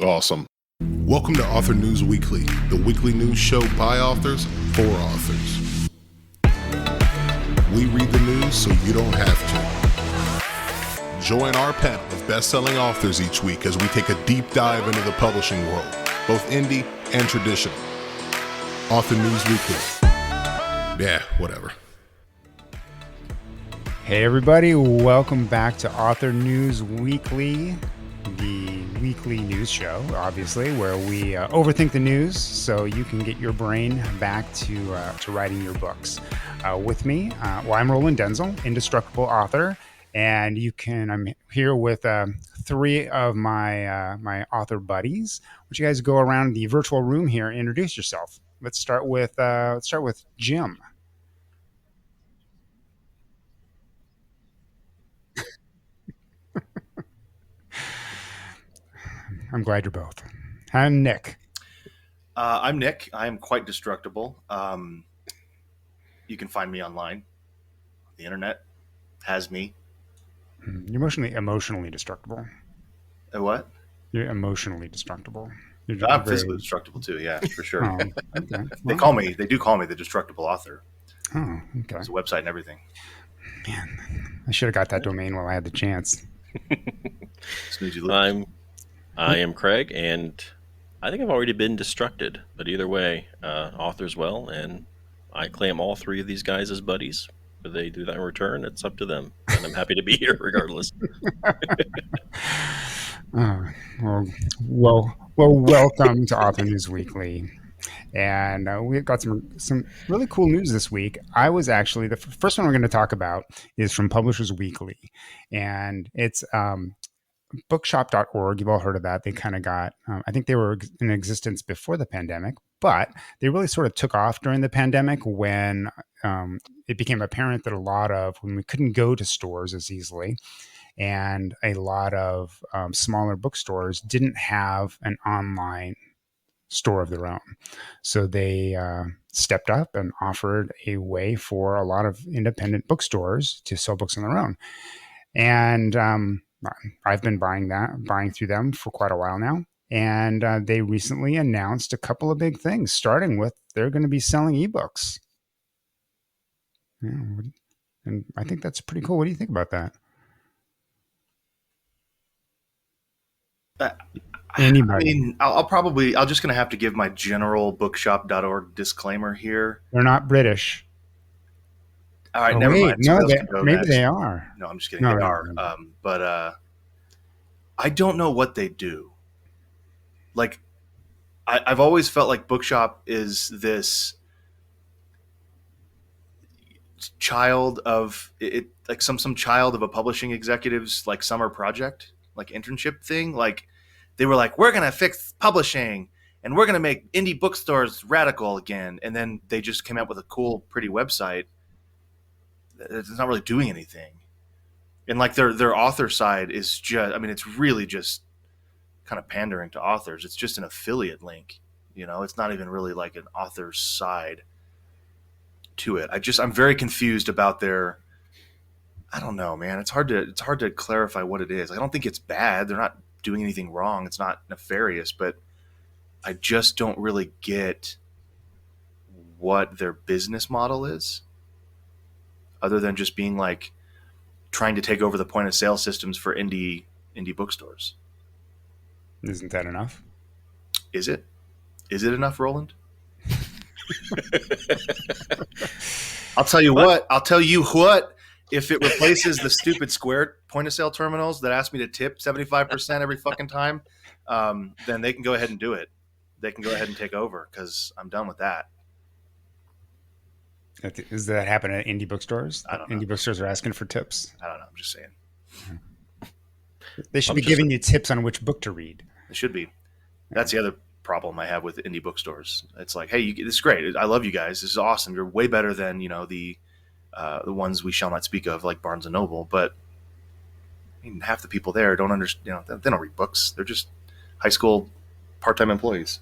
Awesome. Welcome to Author News Weekly, the weekly news show by authors for authors. We read the news so you don't have to. Join our panel of best-selling authors each week as we take a deep dive into the publishing world, both indie and traditional. Author News Weekly. Yeah, whatever. Hey everybody, welcome back to Author News Weekly, the weekly news show, obviously, where we overthink the news so you can get your brain back to writing your books. With me, I'm Roland Denzel, indestructible author, and I'm here with three of my author buddies. Would you guys go around the virtual room here and introduce yourself? Let's start with Jim. I'm glad you're both. I'm Nick. I'm Nick. I am quite destructible. You can find me online. The internet has me. You're emotionally destructible. What? You're emotionally destructible. I'm physically destructible too. Yeah, for sure. Oh, okay. They do call me the destructible author. Oh, okay. There's a website and everything. Man, I should have got that domain while I had the chance. I am Craig, and I think I've already been destructed. But either way, authors well, and I claim all three of these guys as buddies. If they do that in return, it's up to them, and I'm happy to be here regardless. Well, welcome to Author News Weekly. And we've got some really cool news this week. I was actually, the first one we're going to talk about is from Publishers Weekly. And it's bookshop.org. You've all heard of that. They kind of got, I think they were in existence before the pandemic, but they really sort of took off during the pandemic when it became apparent that when we couldn't go to stores as easily, and a lot of smaller bookstores didn't have an online store of their own. So they stepped up and offered a way for a lot of independent bookstores to sell books on their own. And I've been buying through them for quite a while now. And they recently announced a couple of big things, starting with they're going to be selling ebooks. Yeah, and I think that's pretty cool. What do you think about that? Anybody? I mean, I'm just going to have to give my general bookshop.org disclaimer here. They're not British. All right, never mind. No, maybe they are. No, I'm just kidding. They are. But I don't know what they do. Like, I've always felt like Bookshop is this child of it, like some child of a publishing executive's like summer project, like internship thing. Like, they were like, we're gonna fix publishing and we're gonna make indie bookstores radical again, and then they just came out with a cool, pretty website. It's not really doing anything. And like their author side is just, I mean, it's really just kind of pandering to authors. It's just an affiliate link, it's not even really like an author's side to it. I'm very confused about I don't know, man. It's hard to clarify what it is. I don't think it's bad. They're not doing anything wrong. It's not nefarious, but I just don't really get what their business model is, other than just being like trying to take over the point of sale systems for indie bookstores. Isn't that enough? Is it? Is it enough, Roland? I'll tell you what. If it replaces the stupid Square point of sale terminals that ask me to tip 75% every fucking time, then they can go ahead and do it. They can go ahead and take over, because I'm done with that. Does that happen at indie bookstores? I don't know. Indie bookstores are asking for tips. I don't know. I'm just saying. They should be giving you tips on which book to read. It should be. That's the other problem I have with indie bookstores. It's like, hey, this is great. I love you guys. This is awesome. You're way better than the ones we shall not speak of, like Barnes and Noble. But I mean, half the people there don't understand. They don't read books. They're just high school part-time employees.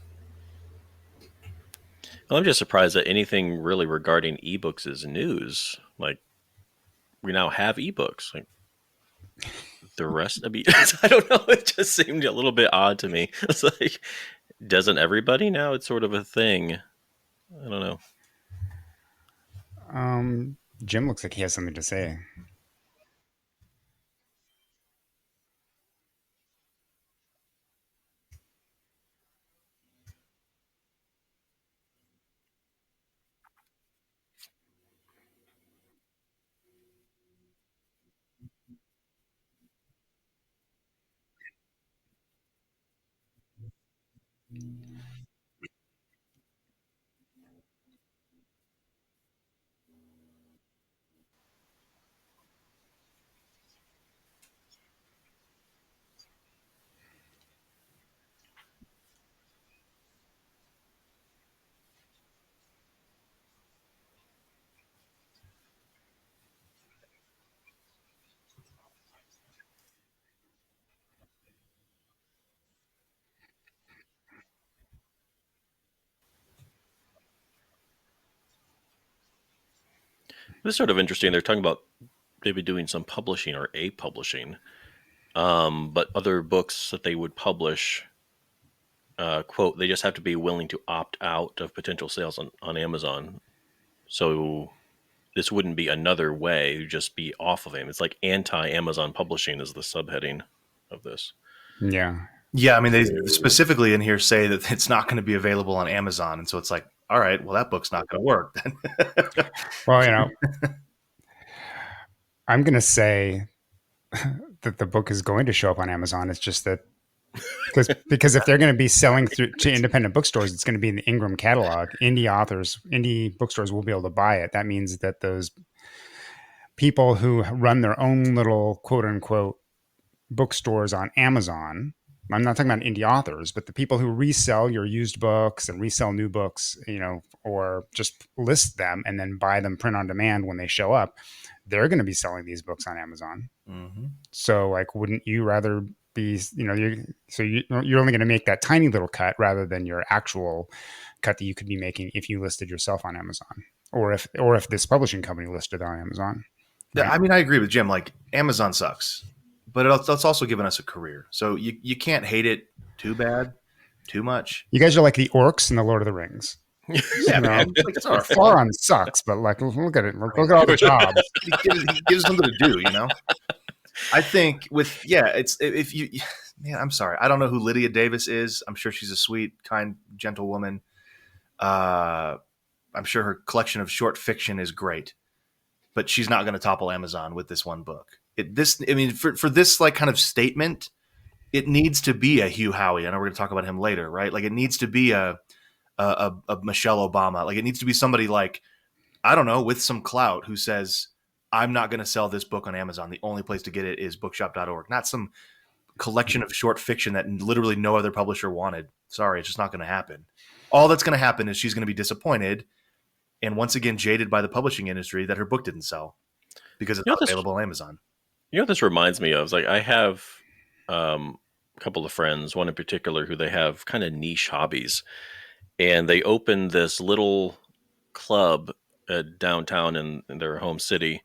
Well, I'm just surprised that anything really regarding ebooks is news. Like, we now have ebooks. Like, the rest. I mean, I don't know. It just seemed a little bit odd to me. It's like, doesn't everybody now? It's sort of a thing. I don't know. Jim looks like he has something to say. This is sort of interesting. They're talking about maybe doing some publishing or a publishing, but other books that they would publish, quote, they just have to be willing to opt out of potential sales on Amazon. So this wouldn't be another way, to just be off of him. It's like anti-Amazon publishing is the subheading of this. Yeah. Yeah, I mean, they specifically in here say that it's not going to be available on Amazon, and so it's like, all right, well, that book's not going to work then. Well, I'm going to say that the book is going to show up on Amazon. It's just that because if they're going to be selling through to independent bookstores, it's going to be in the Ingram catalog. Indie bookstores will be able to buy it. That means that those people who run their own little quote unquote bookstores on Amazon, I'm not talking about indie authors, but the people who resell your used books and resell new books, or just list them and then buy them print on demand when they show up, they're going to be selling these books on Amazon. Mm-hmm. So, like, wouldn't you rather be, you're only going to make that tiny little cut rather than your actual cut that you could be making if you listed yourself on Amazon, or if this publishing company listed on Amazon. Right? I mean, I agree with Jim. Like, Amazon sucks, but it's also given us a career. So you can't hate it too bad, too much. You guys are like the orcs in the Lord of the Rings. Yeah, man. Like, it's Sauron sucks, but like, look at it. Look at all the jobs. He gives something to do, I think I'm sorry. I don't know who Lydia Davis is. I'm sure she's a sweet, kind, gentle woman. I'm sure her collection of short fiction is great, but she's not going to topple Amazon with this one book. For this like kind of statement, it needs to be a Hugh Howey. I know we're going to talk about him later, right? Like, it needs to be a Michelle Obama. Like, it needs to be somebody like, I don't know, with some clout, who says, I'm not going to sell this book on Amazon. The only place to get it is bookshop.org. Not some collection of short fiction that literally no other publisher wanted. Sorry, it's just not going to happen. All that's going to happen is she's going to be disappointed and once again jaded by the publishing industry that her book didn't sell because it's not available on Amazon. You know what this reminds me of? It's like, I have a couple of friends, one in particular, who they have kind of niche hobbies. And they opened this little club downtown in their home city,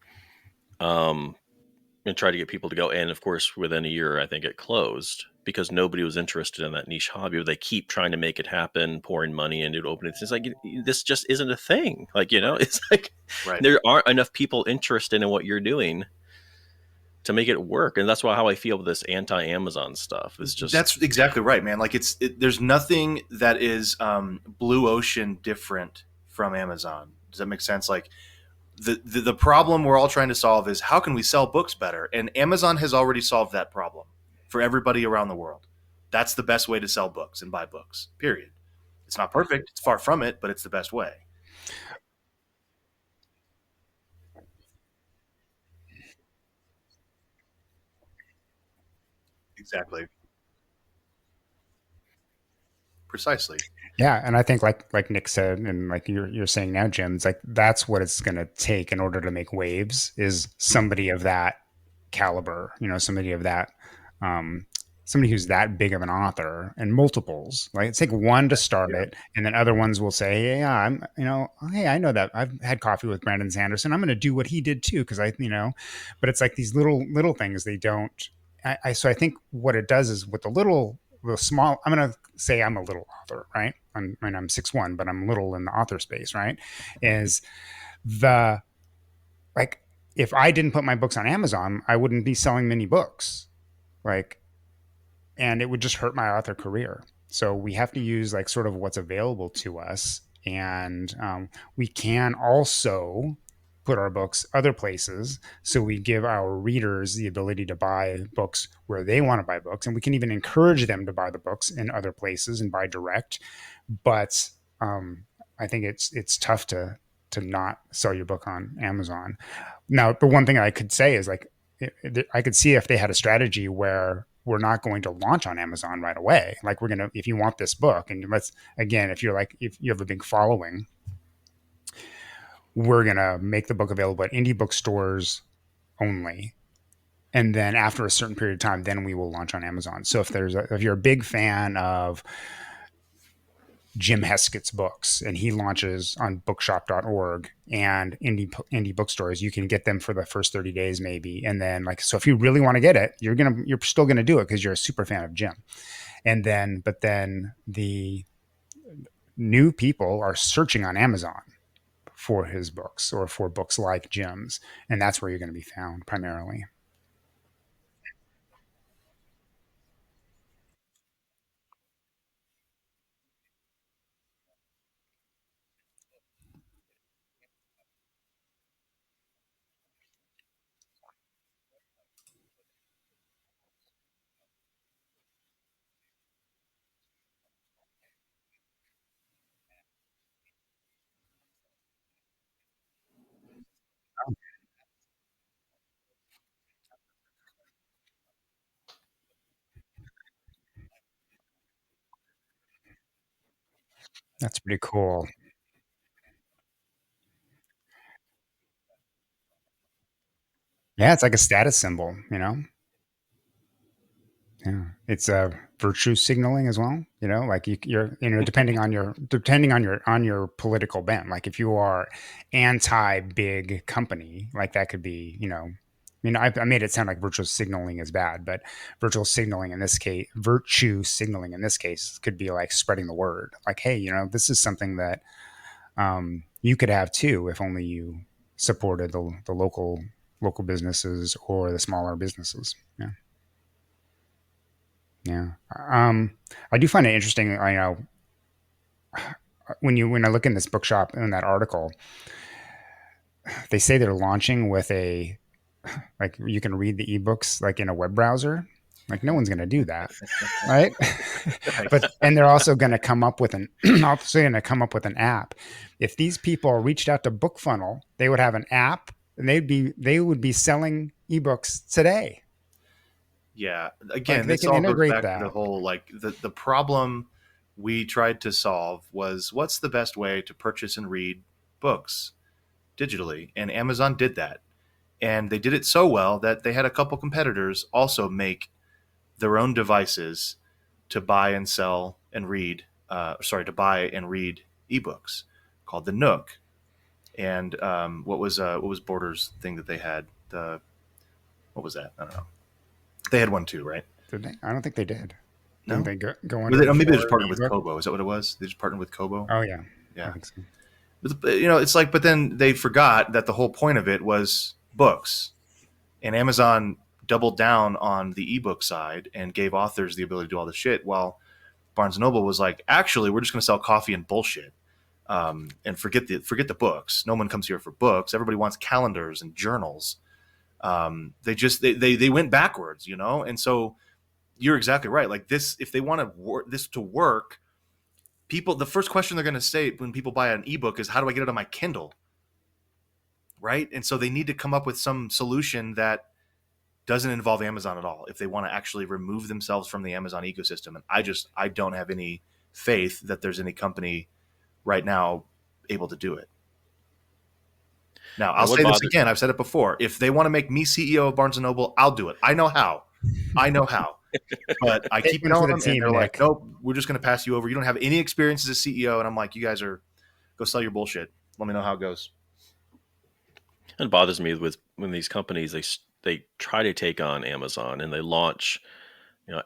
and tried to get people to go. And of course, within a year, I think it closed because nobody was interested in that niche hobby. They keep trying to make it happen, pouring money into it, opening. It's like, this just isn't a thing. Like, it's like, right. There aren't enough people interested in what you're doing to make it work. And that's how I feel with this anti-Amazon stuff. Is just, that's exactly right, man. Like, there's nothing that is blue ocean different from Amazon. Does that make sense? Like, the problem we're all trying to solve is, how can we sell books better? And Amazon has already solved that problem for everybody around the world. That's the best way to sell books and buy books, period. It's not perfect. It's far from it, but it's the best way. Exactly. Precisely. Yeah, and I think like Nick said, and like you're saying now, Jim, it's like that's what it's going to take in order to make waves, is somebody of that caliber, somebody of that, somebody who's that big of an author, and multiples. Like, it's like one to start it, and then other ones will say, yeah, hey, I know that I've had coffee with Brandon Sanderson. I'm going to do what he did too, because but it's like these little things they don't So I think what it does is with the small, I'm going to say I'm a little author, right? I'm 6'1", but I'm little in the author space, right? Is the, like, if I didn't put my books on Amazon, I wouldn't be selling many books, like, and it would just hurt my author career. So we have to use like sort of what's available to us, and we can also put our books other places. So we give our readers the ability to buy books where they want to buy books, and we can even encourage them to buy the books in other places and buy direct. But I think it's tough to not sell your book on Amazon. Now, the one thing I could say is like I could see if they had a strategy where we're not going to launch on Amazon right away. Like we're gonna, if you want this book, and let's again, if you have a big following, we're gonna make the book available at indie bookstores only, and then after a certain period of time, then we will launch on Amazon. So if you're a big fan of Jim Heskett's books and he launches on bookshop.org and indie bookstores, you can get them for the first 30 days maybe. And then like, so if you really want to get it, you're still going to do it because you're a super fan of Jim. But then the new people are searching on Amazon for his books or for books like Jim's. And that's where you're going to be found primarily. That's pretty cool. Yeah, it's like a status symbol, you know? Yeah, it's virtue signaling as well. You know, like depending on your political bent. Like if you are anti big company, like that could be, I made it sound like virtue signaling is bad, but virtue signaling in this case could be like spreading the word. Like, hey, this is something that you could have too if only you supported the local businesses or the smaller businesses. Yeah. Yeah. I do find it interesting. I know when I look in this bookshop in that article, they say they're launching with like you can read the ebooks like in a web browser. Like no one's going to do that, right? And they're also going to come up with an app. If these people reached out to BookFunnel, they would have an app, and they would be selling ebooks today. Yeah. Again, like this all goes back to the whole, like the problem we tried to solve was what's the best way to purchase and read books digitally. And Amazon did that. And they did it so well that they had a couple competitors also make their own devices to buy and sell and read, to buy and read ebooks called the Nook. And what was Borders' thing that they had? What was that? I don't know. They had one too, right? Did they? I don't think they did. No, didn't they go maybe they just partnered with Kobo. Is that what it was? They just partnered with Kobo. Oh yeah, yeah. I think so. But, it's like, but then they forgot that the whole point of it was books, and Amazon doubled down on the ebook side and gave authors the ability to do all the shit, while Barnes & Noble was like, actually, we're just going to sell coffee and bullshit, and forget the books. No one comes here for books. Everybody wants calendars and journals. They went backwards, and so you're exactly right. Like this, if they want this to work, the first question they're going to say when people buy an ebook is, how do I get it on my Kindle? Right. And so they need to come up with some solution that doesn't involve Amazon at all if they want to actually remove themselves from the Amazon ecosystem. And I don't have any faith that there's any company right now able to do it. Now, I'll say this again. I've said it before. If they want to make me CEO of Barnes & Noble, I'll do it. I know how. But I keep telling them, and they're like, nope, we're just going to pass you over. You don't have any experience as a CEO. And I'm like, you guys go sell your bullshit. Let me know how it goes. It bothers me with when these companies, they try to take on Amazon, and they launch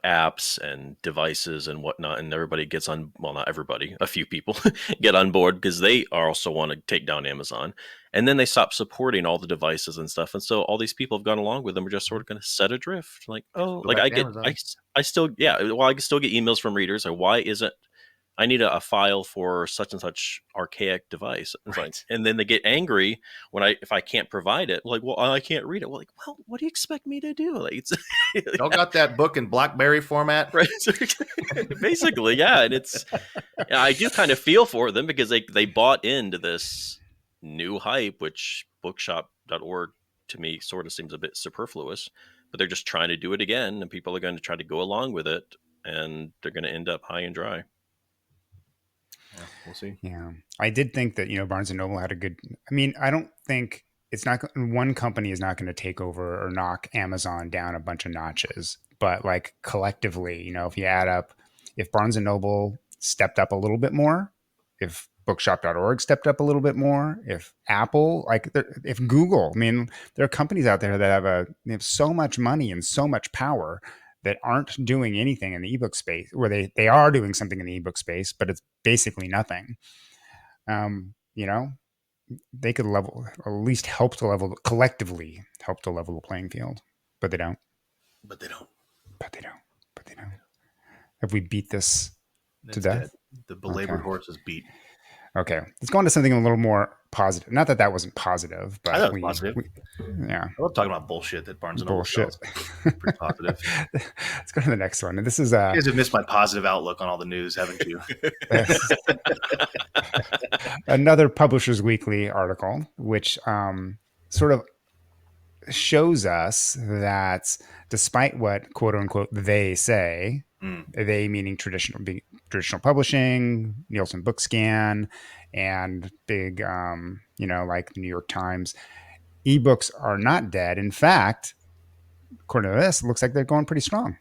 apps and devices and whatnot, and everybody gets on. Well, not everybody, a few people get on board because they also want to take down Amazon, and then they stop supporting all the devices and stuff, and so all these people have gone along with them are just sort of going to set adrift. Like, oh, Go like back to Amazon. I still, yeah, well, I can still get emails from readers. Like, why isn't I need a file for such and such archaic device? It's like, and then they get angry if I can't provide it. Like, well, I can't read it. Well, like, well, what do you expect me to do? Like, it's Y'all got that book in BlackBerry format, right? Basically, yeah. And I do kind of feel for them because they bought into this new hype, which bookshop.org to me sort of seems a bit superfluous, but they're just trying to do it again, and people are going to try to go along with it, and they're going to end up high and dry. Yeah, we'll see. Yeah, I did think that Barnes and Noble had a good. I mean, I don't think it's not one company is not going to take over or knock Amazon down a bunch of notches, but like collectively, if you add up, if Barnes and Noble stepped up a little bit more, if bookshop.org stepped up a little bit more, if Apple, if Google, I mean, there are companies out there that they have so much money and so much power that aren't doing anything in the ebook space, where they are doing something in the ebook space, but it's basically nothing. They could at least collectively help to level the playing field, but they don't. But they don't. Have we beat this to death? Dead. The belabored horse is beat. Okay, let's go on to something a little more positive. Not that wasn't positive, but I thought it was positive. Yeah, I love talking about bullshit that Barnes and Noble sells. Pretty positive. Let's go to the next one. And this is you guys have missed my positive outlook on all the news, haven't you? Another Publishers Weekly article, which sort of shows us that despite what quote unquote they say, they meaning traditional publishing, Nielsen Bookscan, and big, like the New York Times, ebooks are not dead. In fact, according to this, it looks like they're going pretty strong,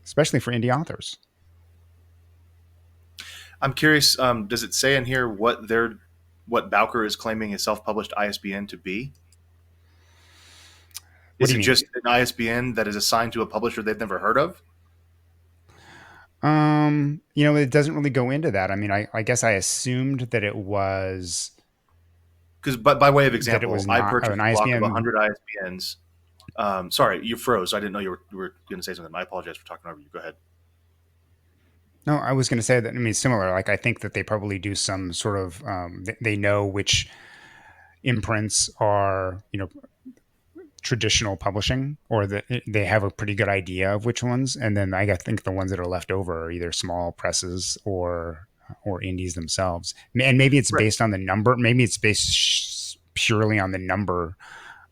especially for indie authors. I'm curious, does it say in here what Bowker is claiming his self-published ISBN to be? Is it just an ISBN that is assigned to a publisher they've never heard of? It doesn't really go into that. I mean, I guess I assumed that it was because, by way of example, I purchased an a block of ISBN. 100 ISBNs. Sorry, you froze. I didn't know you were going to say something. I apologize for talking over you. Go ahead. No, I was going to say that. I mean, similar. Like, I think that they probably do some sort of. They know which imprints are, traditional publishing, or that they have a pretty good idea of which ones, and then I think the ones that are left over are either small presses or indies themselves. And maybe it's based on the number. Maybe it's based purely on the number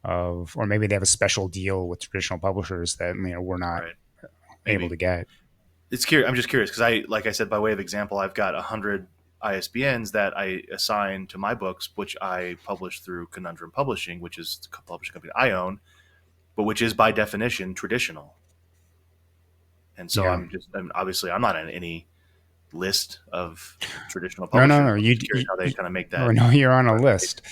of, or maybe they have a special deal with traditional publishers that we're not able to get. It's curious. I'm just curious because like I said, by way of example, I've got 100 ISBNs that I assign to my books, which I publish through Conundrum Publishing, which is the publishing company I own, but which is by definition traditional. And so I'm obviously I'm not on any list of traditional publishers. No. You how they kind of make that. No, you're on a list,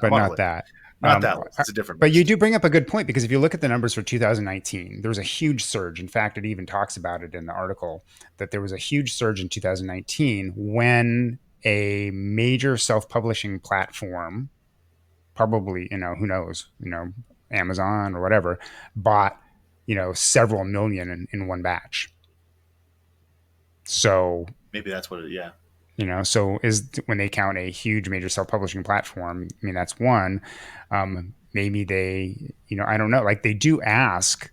but not that. Not that list. It's a different But list. you do bring up a good point, because if you look at the numbers for 2019, there was a huge surge. In fact, it even talks about it in the article that there was a huge surge in 2019 when a major self-publishing platform, probably, who knows, Amazon or whatever, bought, several million in one batch. So maybe that's what it, so when they count a huge major self-publishing platform, I mean, that's one. Maybe they, I don't know, like they do ask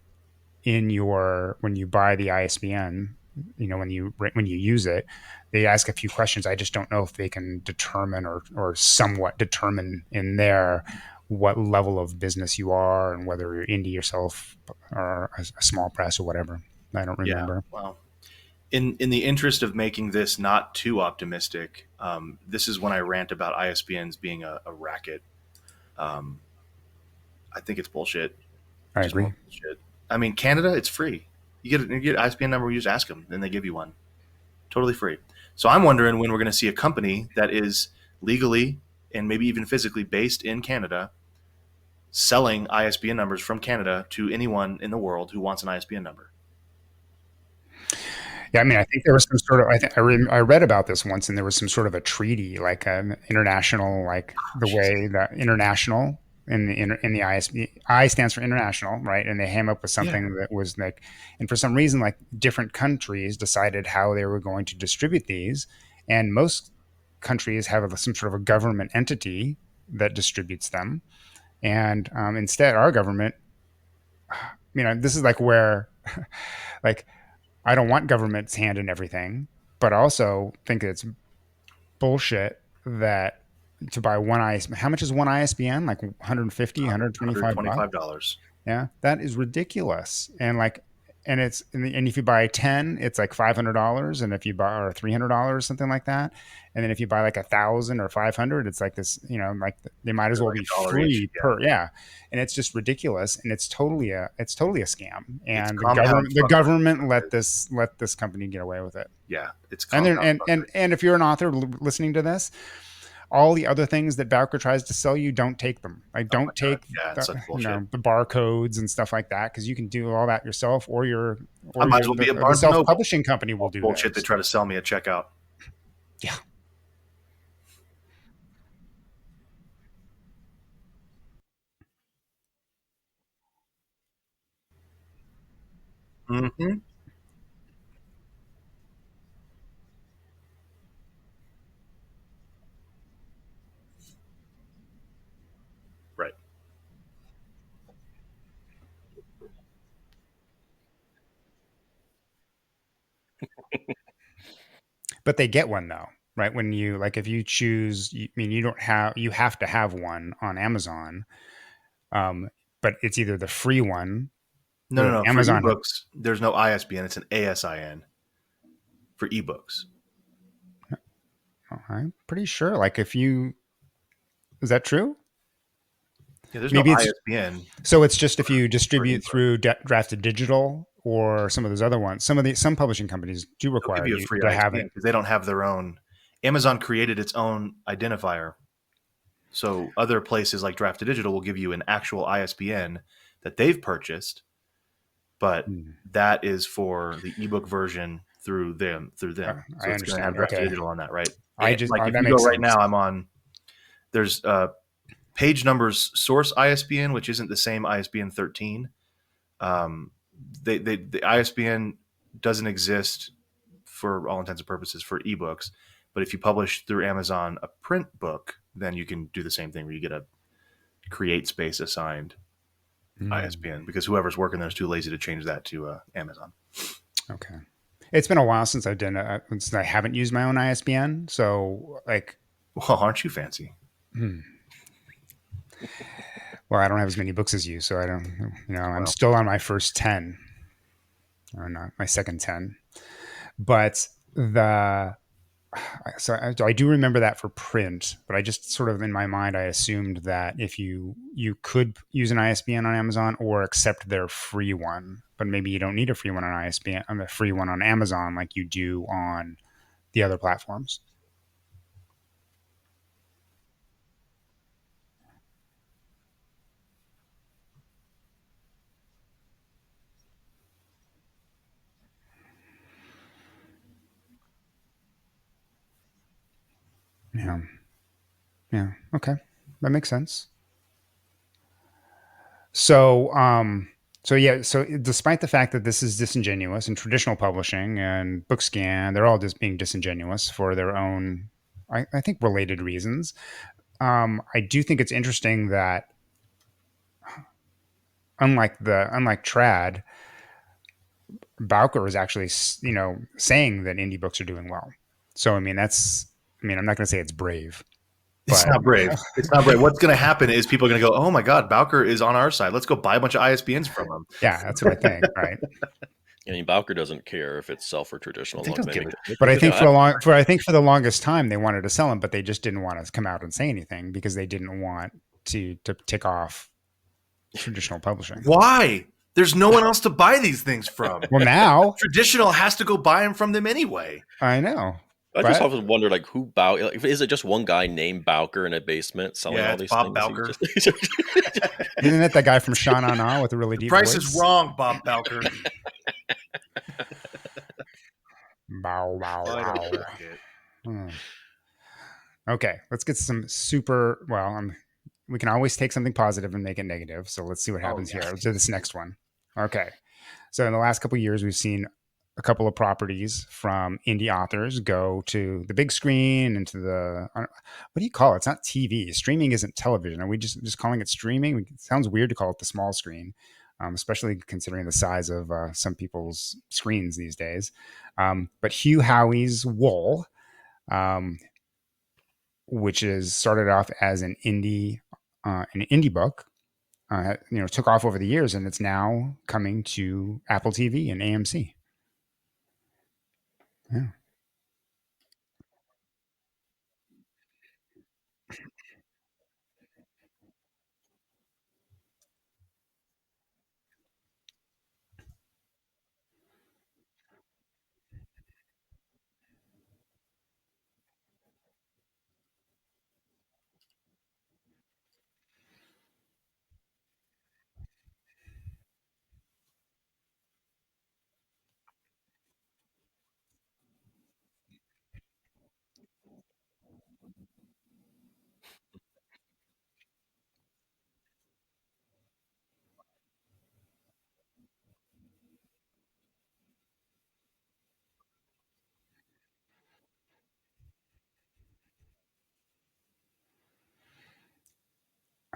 when you buy the ISBN, when you use it, they ask a few questions. I just don't know if they can determine or somewhat determine in there what level of business you are and whether you're indie yourself or a small press or whatever. I don't remember. Yeah, well, in the interest of making this not too optimistic, this is when I rant about ISBNs being a racket. I think it's bullshit. I agree. Bullshit. I mean, Canada, it's free. You get an ISBN number, you just ask them, then they give you one. Totally free. So I'm wondering when we're going to see a company that is legally and maybe even physically based in Canada selling ISBN numbers from Canada to anyone in the world who wants an ISBN number. Yeah, I mean, I think there was some sort of. I read about this once, and there was some sort of a treaty, like an international, like the way that international in the ISB, I stands for international, right? And they came up with something that was like, and for some reason, like different countries decided how they were going to distribute these, and most countries have some sort of a government entity that distributes them, and instead, our government, this is like where, like I don't want government's hand in everything, but I also think it's bullshit that to buy one ISBN, how much is one ISBN? Like 150, 125 bucks? $125. Yeah, that is ridiculous. And like, and if you buy 10, it's like $500. And if you buy, or $300, something like that. And then if you buy like 1,000 or 500, it's like this, like they might as well be free per. Yeah. And it's just ridiculous. And it's totally a scam. And the government let this company get away with it. Yeah. It's and if you're an author listening to this, all the other things that Bowker tries to sell you, don't take them. Like, don't take the barcodes and stuff like that, because you can do all that yourself, or I might as well be a self-publishing company will do bullshit. They try to sell me at checkout. Yeah. Mm-hmm. Right. But they get one though, right? When you if you choose, you have to have one on Amazon, but it's either the free one. No. Amazon. For ebooks, there's no ISBN; it's an ASIN for ebooks. I'm pretty sure. Like, is that true? Yeah, there's no ISBN. So it's just if you distribute through Drafted Digital or some of those other ones. Some publishing companies do require you to have it, because they don't have their own. Amazon created its own identifier, so other places like Drafted Digital will give you an actual ISBN that they've purchased, but that is for the ebook version through them. So I understand. It's going to have Drafted Digital on that, right? If you go right now, I'm on. There's Page Numbers source ISBN, which isn't the same ISBN 13. The ISBN doesn't exist for all intents and purposes for ebooks, but if you publish through Amazon a print book, then you can do the same thing where you get a create space assigned ISBN, because whoever's working there is too lazy to change that to Amazon. Okay. It's been a while since I've done since I haven't used my own ISBN. So well, aren't you fancy? Well, I don't have as many books as you, so I don't, I'm still on my first 10, or not my second 10, but so I do remember that for print, but I just sort of in my mind, I assumed that if you could use an ISBN on Amazon or accept their free one, but maybe you don't need a free one on ISBN, a free one on Amazon like you do on the other platforms. Yeah. Okay. That makes sense. So despite the fact that this is disingenuous, and traditional publishing and BookScan, they're all just being disingenuous for their own, I think, related reasons. I do think it's interesting that unlike Trad, Bowker is actually, saying that indie books are doing well. So, I'm not going to say it's brave. It's not brave. It's not brave. What's going to happen is people are going to go, oh my God, Bowker is on our side. Let's go buy a bunch of ISBNs from him. Yeah, that's what I think. Right. Bowker doesn't care if it's self or traditional. But I think for the longest time they wanted to sell them, but they just didn't want to come out and say anything because they didn't want to tick off traditional publishing. Why? There's no one else to buy these things from. Well, now traditional has to go buy them from them anyway. I know. I just What? often wonder, like, who Like, is it just one guy named Bowker in a basement selling Yeah, all it's these Bob things? Bowker. Isn't it that guy from Sha Na Na with a really The deep price voice? is wrong, Bob Bowker. Bow, bow, I don't wow. forget. Hmm. Okay, let's get some super. Well, we can always take something positive and make it negative. So let's see what Oh, happens yeah. here. Let's do this next one. Okay. So in the last couple of years, we've seen a couple of properties from indie authors go to the big screen and to the what do you call it? It's not TV. Streaming isn't television. Are we just calling it streaming? It sounds weird to call it the small screen, especially considering the size of some people's screens these days. But Hugh Howey's Wool, um, which is started off as an indie book, took off over the years, and it's now coming to Apple TV and AMC. Yeah,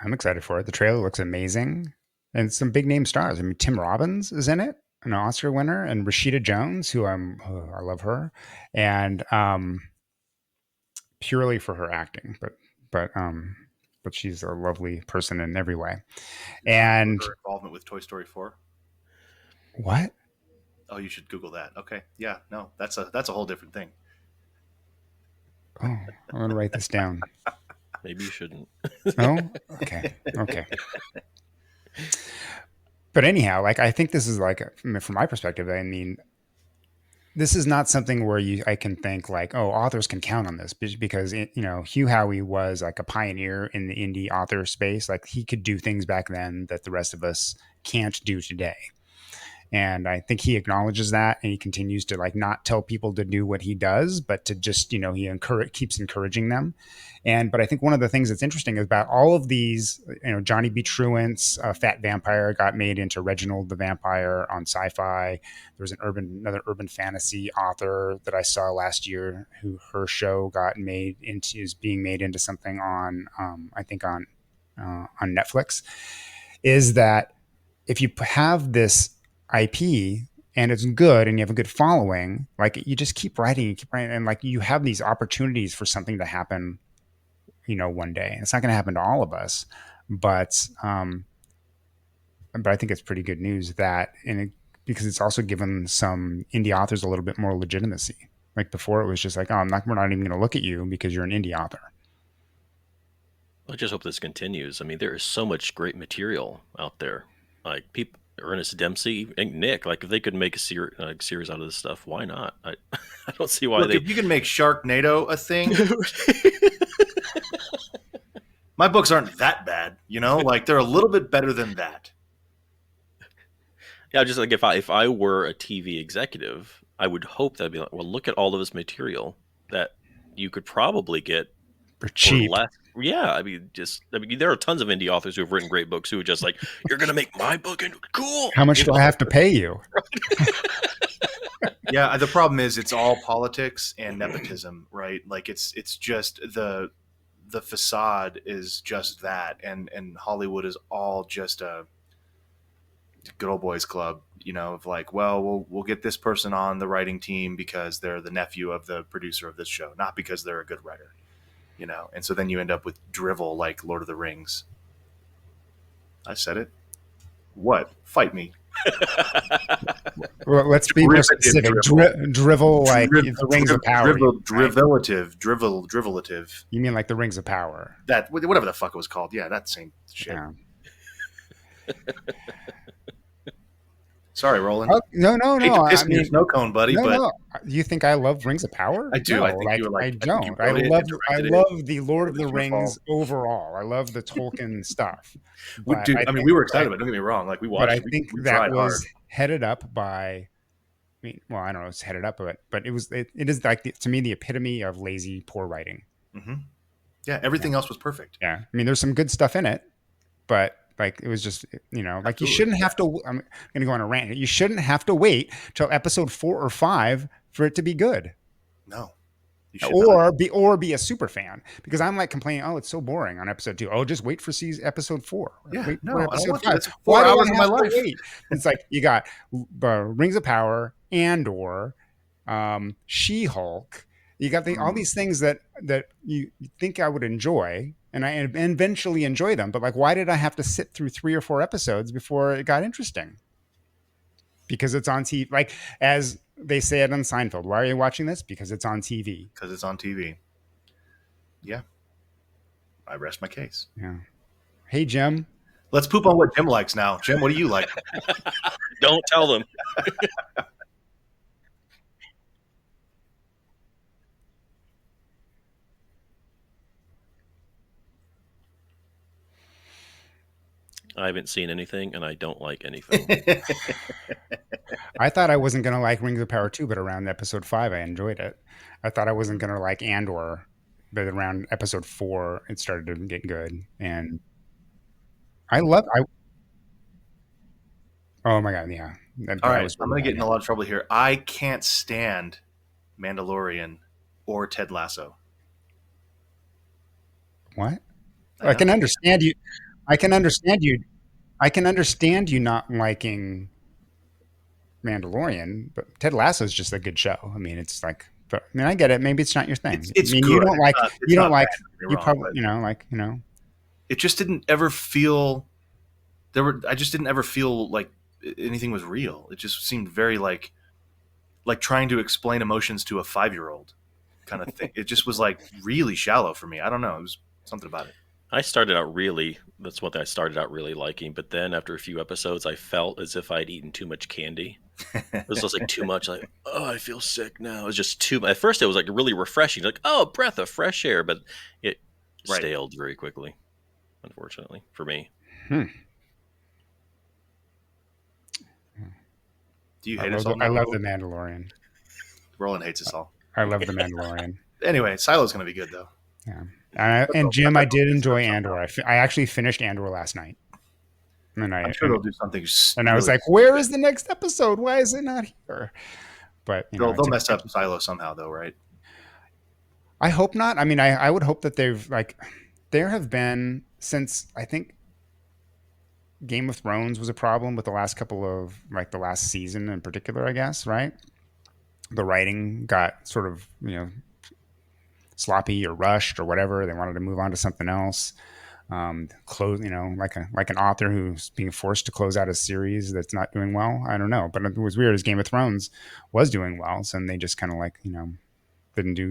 I'm excited for it. The trailer looks amazing, and some big name stars. I mean, Tim Robbins is in it, an Oscar winner, and Rashida Jones, I love her, and purely for her acting, but um, but she's a lovely person in every way. And Her involvement with Toy Story 4. what? Oh, you should Google that. Okay. Yeah. No, that's a whole different thing. Oh, I'm gonna write this down. Maybe you shouldn't. Oh, okay, okay. But anyhow, like I think this is like from my perspective. I mean, this is not something where I can think like, oh, authors can count on this because Hugh Howey was like a pioneer in the indie author space. Like he could do things back then that the rest of us can't do today. And I think he acknowledges that, and he continues to like not tell people to do what he does, but to just keeps encouraging them. But I think one of the things that's interesting about all of these, Johnny B. Truant's Fat Vampire got made into Reginald the Vampire on Sci-Fi. There was another urban fantasy author that I saw last year who her show is being made into something on I think on Netflix. Is that if you have this IP and it's good and you have a good following, like you just keep writing, and like you have these opportunities for something to happen, one day. It's not going to happen to all of us, but I think it's pretty good news because it's also given some indie authors a little bit more legitimacy. Like before, it was just like, oh, we're not even going to look at you because you're an indie author. I just hope this continues. I mean, there is so much great material out there. Like people, Ernest Dempsey, and Nick. Like if they could make a series out of this stuff, why not? I don't see why Look, if you can make Sharknado a thing, my books aren't that bad. Like they're a little bit better than that. Yeah, just like if I were a TV executive, I would hope that'd be like, well, look at all of this material that you could probably get For for cheap. less. Yeah, I mean, there are tons of indie authors who have written great books who are just like, you're gonna make my book into cool. How much do I have to pay you? Yeah, the problem is it's all politics and nepotism, right? Like it's just the facade is just that, and Hollywood is all just a good old boys club, of like, well, we'll get this person on the writing team because they're the nephew of the producer of this show, not because they're a good writer, and so then you end up with drivel like Lord of the Rings. I said it. What? Fight me. Well, let's be more specific. Drivel, like the Rings of Power. Drivelative. You mean like the Rings of Power? That whatever the fuck it was called. Yeah, that same shit. Yeah. Sorry, Roland. No. Hate to piss I in your mean, snow cone, buddy, but no. You think I love Rings of Power? I do. No, I think you were like, I I think you don't. I wrote it love and I directed it. love the Lord of It the was your Rings fault. overall. I love the Tolkien stuff. But Dude, I mean, think, we were excited, but don't get me wrong. Like we but watched I it. think We that tried was hard. headed up by. I mean, well, I don't know. It's headed up, but it is like to me the epitome of lazy, poor writing. Mm-hmm. Yeah, everything else was perfect. Yeah, I mean, there's some good stuff in it, but like it was just like Absolutely. you shouldn't have to. I'm going to go on a rant. You shouldn't have to wait till episode 4 or 5 for it to be good. No, you should not. Be a super fan, because I'm like complaining, oh, it's so boring on episode 2. Oh, just wait for episode 4. Yeah, Wait no, for I don't episode want to. 5. That's 4 hours of my life. Wait? It's like you got Rings of Power, Andor, She-Hulk. You got all these things that you think I would enjoy, and I eventually enjoy them. But like, why did I have to sit through 3 or 4 episodes before it got interesting? Because it's on TV. Like, as they say it on Seinfeld, why are you watching this? Because it's on TV. Because it's on TV. Yeah. I rest my case. Yeah. Hey, Jim. Let's poop on what Jim likes now. Jim, what do you like? Don't tell them. I haven't seen anything, and I don't like anything. I thought I wasn't going to like Rings of Power 2, but around episode 5, I enjoyed it. I thought I wasn't going to like Andor, but around episode 4, it started to get good. And oh my God, yeah. All right, I'm going to get in a lot of trouble here. I can't stand Mandalorian or Ted Lasso. What? I can understand you. I can understand you not liking Mandalorian, but Ted Lasso is just a good show. I mean, it's like, but I mean, I get it. Maybe it's not your thing. It's I mean, good. you don't like, you don't like, bad, you wrong, probably, It just didn't ever feel. I just didn't ever feel like anything was real. It just seemed very like trying to explain emotions to a 5-year-old kind of thing. It just was like really shallow for me. I don't know. It was something about it. That's what I started out really liking. But then after a few episodes, I felt as if I'd eaten too much candy. It was just like too much. Like, oh, I feel sick now. It was just too much. At first, it was like really refreshing. Like, oh, a breath of fresh air. But it staled very quickly, unfortunately, for me. Do you hate us all? I love The Mandalorian. Roland hates us all. I love The Mandalorian. Anyway, Silo's going to be good, though. Yeah. And Jim, I did enjoy Andor. I actually finished Andor last night. And I'm sure they'll do something. And I was like, where is the next episode? Why is it not here? But they'll mess up Silo somehow, though, right? I hope not. I mean, I would hope that there have been, since I think Game of Thrones was a problem with the last couple of, like the last season in particular, I guess, right? The writing got sort of, sloppy or rushed or whatever. They wanted to move on to something else. Close, like an author who's being forced to close out a series that's not doing well. I don't know, but it was weird as Game of Thrones was doing well, so they just kind of didn't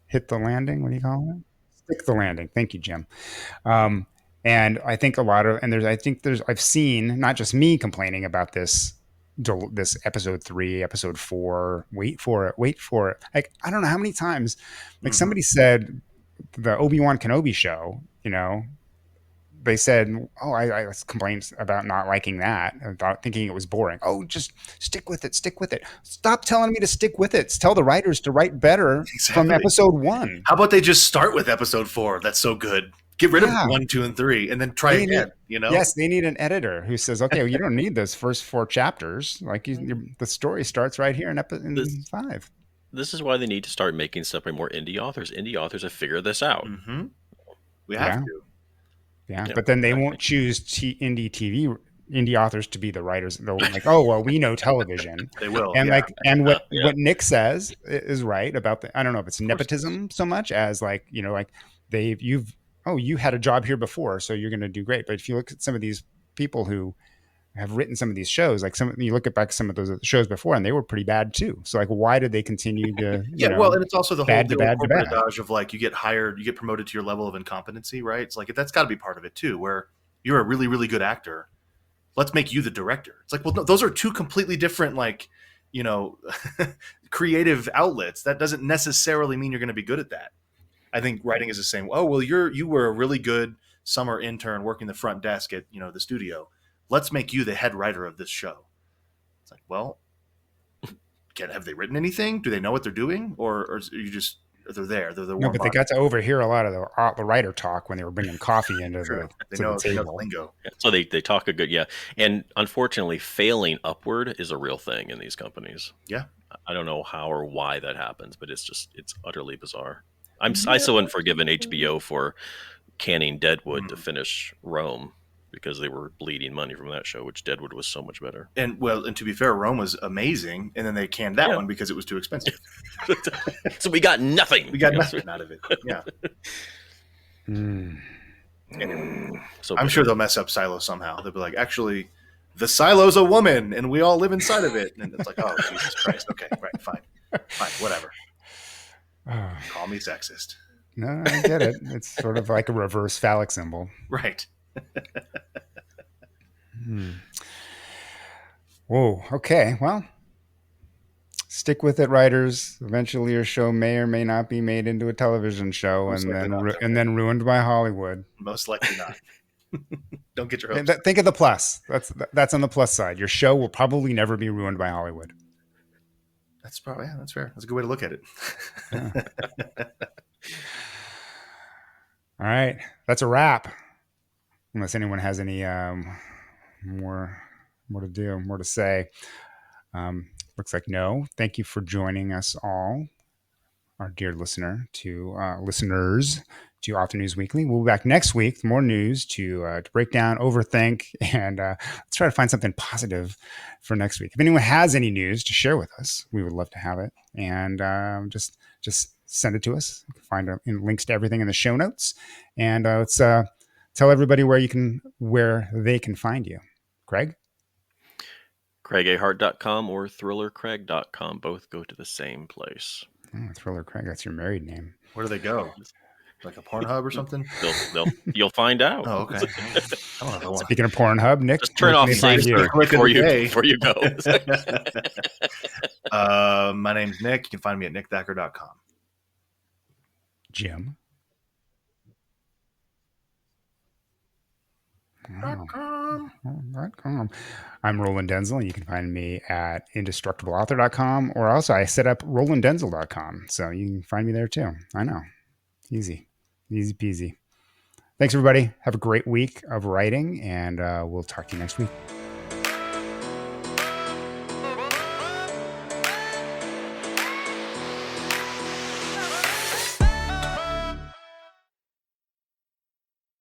hit the landing. What do you call it? Stick the landing. Thank you, Jim. And I think I've seen not just me complaining about this episode 3, episode 4, wait for it. Like, I don't know how many times, like somebody said the Obi-Wan Kenobi show, they said, oh, I complained about not liking that, about thinking it was boring. Oh, just stick with it. Stop telling me to stick with it. Tell the writers to write better from episode 1. How about they just start with episode 4? That's so good. Get rid of 1, 2, and 3, and then try again. Yes, they need an editor who says, "Okay, well, you don't need those first 4 chapters. Like, the story starts right here in 5." This is why they need to start making stuff by more indie authors. Indie authors have figured this out. Mm-hmm. We have to. Yeah, but then they won't choose indie authors to be the writers. They'll be like, "Oh, well, we know television." They will. And what Nick says is right about I don't know if it's nepotism so much as you had a job here before, so you're going to do great. But if you look at some of these people who have written some of these shows, like you look at back some of those shows before, and they were pretty bad too. So like, why did they continue to? And it's also the whole bad adage of like, you get hired, you get promoted to your level of incompetency, right? It's like that's got to be part of it too, where you're a really, really good actor, let's make you the director. It's like, well, no, those are two completely different, like, you know, creative outlets. That doesn't necessarily mean you're going to be good at that. I think writing is the same. Oh, well, you were a really good summer intern working the front desk at, you know, the studio. Let's make you the head writer of this show. It's like, well, have they written anything? Do they know what they're doing? Or are you just, they're there. They're the No, but they got to overhear a lot of the writer talk when they were bringing coffee into they know the the table. lingo. So they talk a good, yeah. And unfortunately, failing upward is a real thing in these companies. Yeah. I don't know how or why that happens, but it's utterly bizarre. I still wouldn't forgive an HBO for canning Deadwood to finish Rome because they were bleeding money from that show, which Deadwood was so much better. And to be fair, Rome was amazing, and then they canned that one because it was too expensive. So we got nothing. We got nothing out of it. Yeah. Anyway, so I'm sure they'll mess up Silo somehow. They'll be like, actually, the Silo's a woman, and we all live inside of it. And it's like, oh, Jesus Christ. Okay, right, fine, whatever. Call me sexist. No, I get it. It's sort of like a reverse phallic symbol. Right. Whoa. Okay. Well, stick with it, writers. Eventually, your show may or may not be made into a television show, and then ruined by Hollywood. Most likely not. Don't get your hopes. Think of the plus. That's on the plus side. Your show will probably never be ruined by Hollywood. That's probably that's fair. That's a good way to look at it. Yeah. All right, that's a wrap. Unless anyone has any more to say. Looks like no. Thank you for joining us all, our dear listeners to Author News Weekly. We'll be back next week with more news to break down, overthink, and let's try to find something positive for next week. If anyone has any news to share with us, we would love to have it. And just send it to us. You can find links to everything in the show notes. And let's tell everybody where they can find you. Craig? CraigAhart.com or ThrillerCraig.com. Both go to the same place. Oh, Thriller Craig, that's your married name. Where do they go? Like a Pornhub or something? You'll find out. Oh, okay. I don't know. Speaking of Pornhub, Nick, just turn off safe search before you go. My name's Nick. You can find me at nickthacker.com. Jim. .com. I'm Roland Denzel, and you can find me at indestructibleauthor.com, or also I set up rolanddenzel.com, so you can find me there too. I know. Easy peasy. Thanks, everybody. Have a great week of writing, and we'll talk to you next week.